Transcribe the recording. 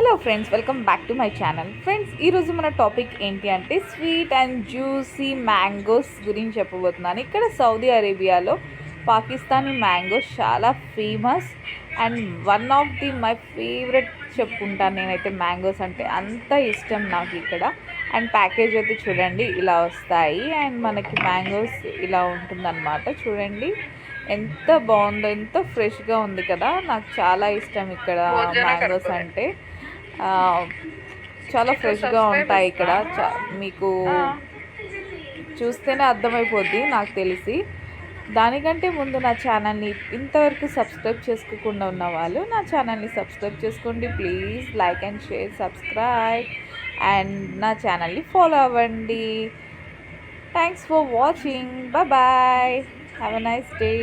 Hello friends, welcome back to my channel. Friends, ఈరోజు మన topic ఏంటి అంటే స్వీట్ అండ్ జ్యూసీ మ్యాంగోస్ గురించి చెప్పబోతున్నాను. ఇక్కడ సౌదీ అరేబియాలో పాకిస్తానీ మ్యాంగోస్ చాలా famous and one of the my favourite చెప్పుకుంటాను నేనైతే. మ్యాంగోస్ అంటే అంత ఇష్టం నాకు ఇక్కడ. అండ్ ప్యాకేజ్ అయితే చూడండి ఇలా వస్తాయి అండ్ మనకి మ్యాంగోస్ ఇలా ఉంటుందన్నమాట. చూడండి ఎంత బాగుందో, ఎంత ఫ్రెష్గా ఉంది కదా. నాకు చాలా ఇష్టం ఇక్కడ మ్యాంగోస్ అంటే. చాలా ఫ్రెష్గా ఉంటాయి ఇక్కడ. మీకు చూస్తేనే అర్థమైపోద్ది నాకు తెలిసి. దానికంటే ముందు నా ఛానల్ని ఇంతవరకు సబ్స్క్రైబ్ చేసుకోకుండా ఉన్న వాళ్ళు నా ఛానల్ని సబ్స్క్రైబ్ చేసుకోండి please. Like and share, subscribe and నా ఛానల్ని ఫాలో అవ్వండి. Thanks for watching. Bye. Have a nice day.